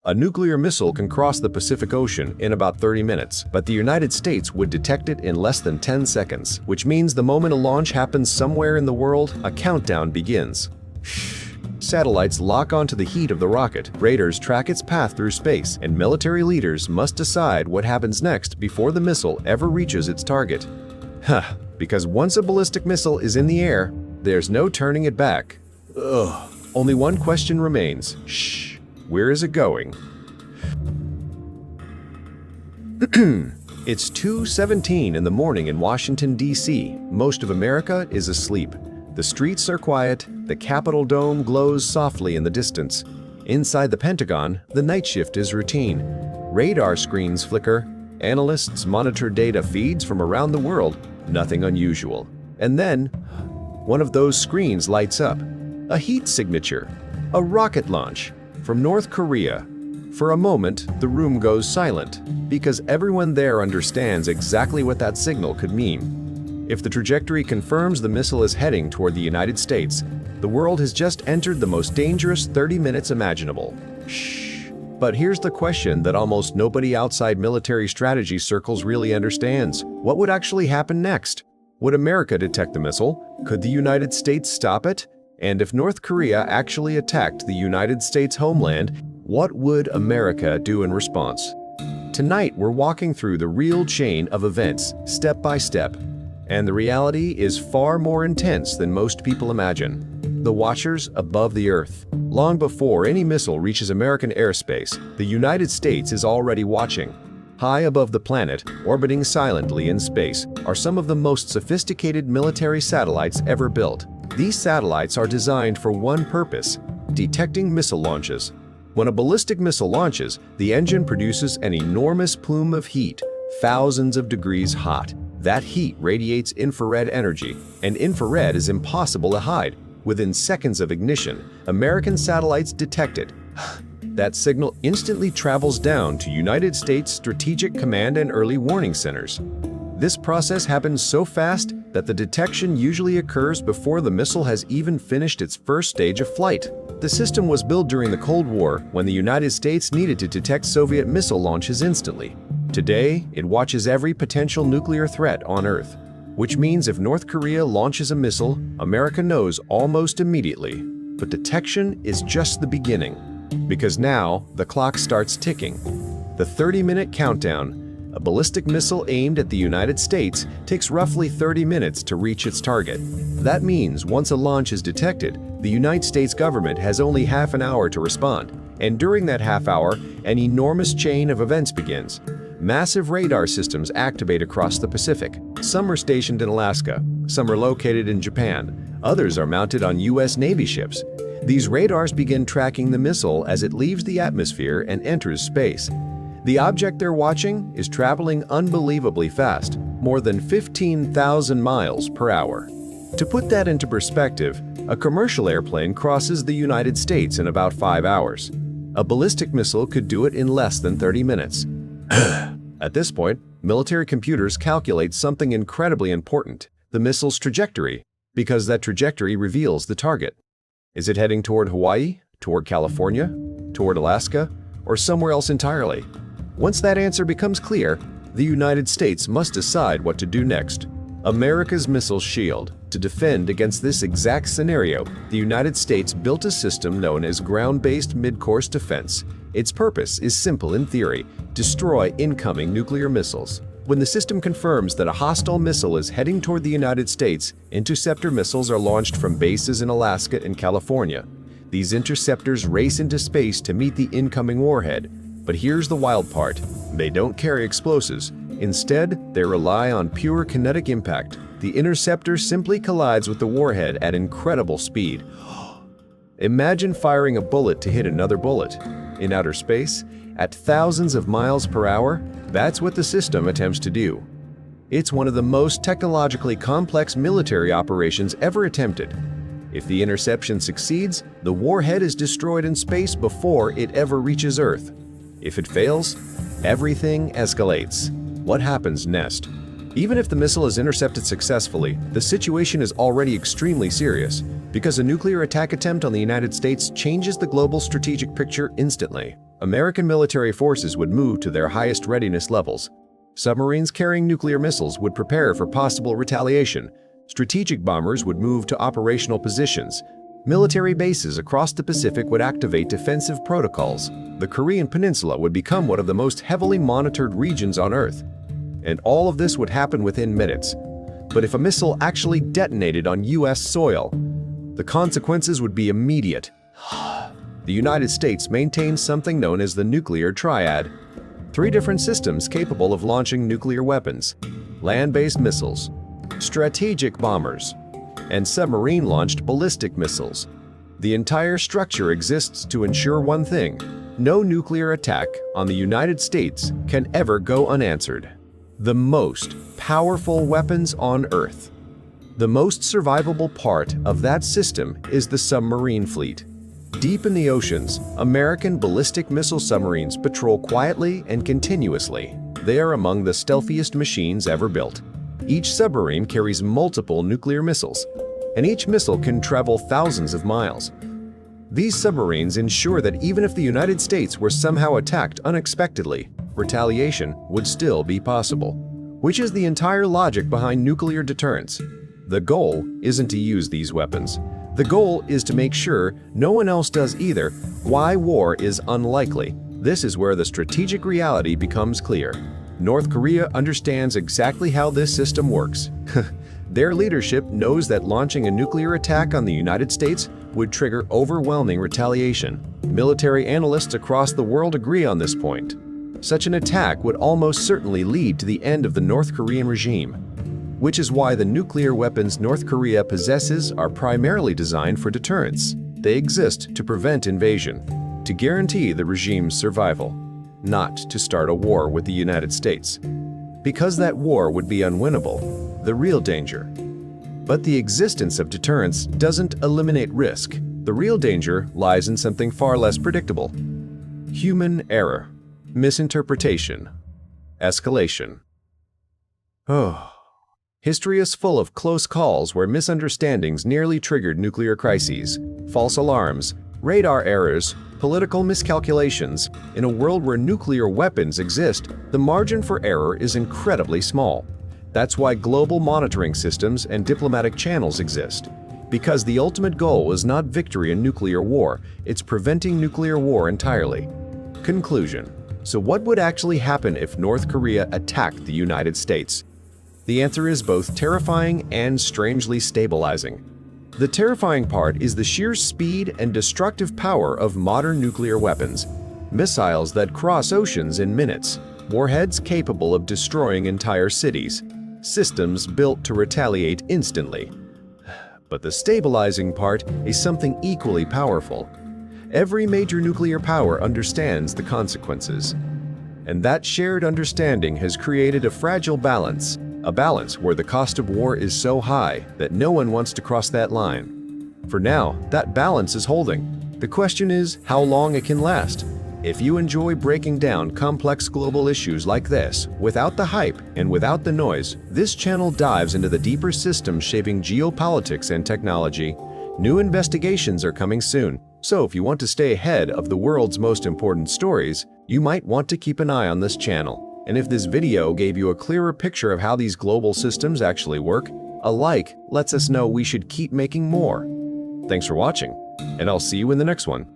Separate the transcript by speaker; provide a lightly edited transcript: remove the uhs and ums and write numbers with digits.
Speaker 1: A nuclear missile can cross the Pacific Ocean in about 30 minutes, but the United States would detect it in less than 10 seconds, which means the moment a launch happens somewhere in the world, a countdown begins. Satellites lock onto the heat of the rocket, radars track its path through space, and military leaders must decide what happens next before the missile ever reaches its target. Because once a ballistic missile is in the air, there's no turning it back. Only one question remains. Where is it going? It's 2:17 in the morning in Washington, D.C. Most of America is asleep. The streets are quiet, the Capitol dome glows softly in the distance. Inside the Pentagon, the night shift is routine. Radar screens flicker, analysts monitor data feeds from around the world, nothing unusual. And then, one of those screens lights up. A heat signature, a rocket launch from North Korea. For a moment, the room goes silent, because everyone there understands exactly what that signal could mean. If the trajectory confirms the missile is heading toward the United States, the world has just entered the most dangerous 30 minutes imaginable. But here's the question that almost nobody outside military strategy circles really understands. What would actually happen next? Would America detect the missile? Could the United States stop it? And if North Korea actually attacked the United States homeland, what would America do in response? Tonight, we're walking through the real chain of events, step by step. And the reality is far more intense than most people imagine. The watchers above the Earth. Long before any missile reaches American airspace, the United States is already watching. High above the planet, orbiting silently in space, are some of the most sophisticated military satellites ever built. These satellites are designed for one purpose: detecting missile launches. When a ballistic missile launches, the engine produces an enormous plume of heat, thousands of degrees hot. That heat radiates infrared energy, and infrared is impossible to hide. Within seconds of ignition, American satellites detect it. That signal instantly travels down to United States Strategic Command and Early Warning Centers. This process happens so fast that the detection usually occurs before the missile has even finished its first stage of flight. The system was built during the Cold War when the United States needed to detect Soviet missile launches instantly. Today, it watches every potential nuclear threat on Earth, which means if North Korea launches a missile, America knows almost immediately. But detection is just the beginning, because now the clock starts ticking. The 30-minute countdown. A ballistic missile aimed at the United States takes roughly 30 minutes to reach its target. That means once a launch is detected, the United States government has only half an hour to respond. And during that half hour, an enormous chain of events begins. Massive radar systems activate across the Pacific. Some are stationed in Alaska, some are located in Japan, others are mounted on U.S. Navy ships. These radars begin tracking the missile as it leaves the atmosphere and enters space. The object they're watching is traveling unbelievably fast, more than 15,000 miles per hour. To put that into perspective, a commercial airplane crosses the United States in about 5 hours. A ballistic missile could do it in less than 30 minutes. At this point, military computers calculate something incredibly important: the missile's trajectory, because that trajectory reveals the target. Is it heading toward Hawaii, toward California, toward Alaska, or somewhere else entirely? Once that answer becomes clear, the United States must decide what to do next. America's missile shield. To defend against this exact scenario, the United States built a system known as ground-based mid-course defense. Its purpose is simple in theory: destroy incoming nuclear missiles. When the system confirms that a hostile missile is heading toward the United States, interceptor missiles are launched from bases in Alaska and California. These interceptors race into space to meet the incoming warhead. But here's the wild part: they don't carry explosives. Instead, they rely on pure kinetic impact. The interceptor simply collides with the warhead at incredible speed. Imagine firing a bullet to hit another bullet. In outer space, at thousands of miles per hour, that's what the system attempts to do. It's one of the most technologically complex military operations ever attempted. If the interception succeeds, the warhead is destroyed in space before it ever reaches Earth. If it fails, everything escalates. What happens next? Even if the missile is intercepted successfully, the situation is already extremely serious, because a nuclear attack attempt on the United States changes the global strategic picture instantly. American military forces would move to their highest readiness levels. Submarines carrying nuclear missiles would prepare for possible retaliation. Strategic bombers would move to operational positions. Military bases across the Pacific would activate defensive protocols. The Korean Peninsula would become one of the most heavily monitored regions on Earth. And all of this would happen within minutes. But if a missile actually detonated on US soil, the consequences would be immediate. The United States maintains something known as the nuclear triad. 3 different systems capable of launching nuclear weapons: land-based missiles, strategic bombers, and submarine-launched ballistic missiles. The entire structure exists to ensure one thing: no nuclear attack on the United States can ever go unanswered. The most powerful weapons on Earth. The most survivable part of that system is the submarine fleet. Deep in the oceans, American ballistic missile submarines patrol quietly and continuously. They are among the stealthiest machines ever built. Each submarine carries multiple nuclear missiles, and each missile can travel thousands of miles. These submarines ensure that even if the United States were somehow attacked unexpectedly, retaliation would still be possible, which is the entire logic behind nuclear deterrence. The goal isn't to use these weapons. The goal is to make sure no one else does either. Why war is unlikely. This is where the strategic reality becomes clear. North Korea understands exactly how this system works. Their leadership knows that launching a nuclear attack on the United States would trigger overwhelming retaliation. Military analysts across the world agree on this point. Such an attack would almost certainly lead to the end of the North Korean regime, which is why the nuclear weapons North Korea possesses are primarily designed for deterrence. They exist to prevent invasion, to guarantee the regime's survival, not to start a war with the United States, because that war would be unwinnable, the real danger. But the existence of deterrence doesn't eliminate risk. The real danger lies in something far less predictable: human error, misinterpretation, escalation. History is full of close calls where misunderstandings nearly triggered nuclear crises, false alarms, radar errors, political miscalculations. In a world where nuclear weapons exist, the margin for error is incredibly small. That's why global monitoring systems and diplomatic channels exist. Because the ultimate goal is not victory in nuclear war, it's preventing nuclear war entirely. Conclusion. So what would actually happen if North Korea attacked the United States? The answer is both terrifying and strangely stabilizing. The terrifying part is the sheer speed and destructive power of modern nuclear weapons. Missiles that cross oceans in minutes, warheads capable of destroying entire cities, systems built to retaliate instantly. But the stabilizing part is something equally powerful. Every major nuclear power understands the consequences. And that shared understanding has created a fragile balance. A balance where the cost of war is so high that no one wants to cross that line. For now, that balance is holding. The question is how long it can last. If you enjoy breaking down complex global issues like this, without the hype and without the noise, this channel dives into the deeper systems shaping geopolitics and technology. New investigations are coming soon, so if you want to stay ahead of the world's most important stories, you might want to keep an eye on this channel. And if this video gave you a clearer picture of how these global systems actually work, a like lets us know we should keep making more. Thanks for watching, and I'll see you in the next one.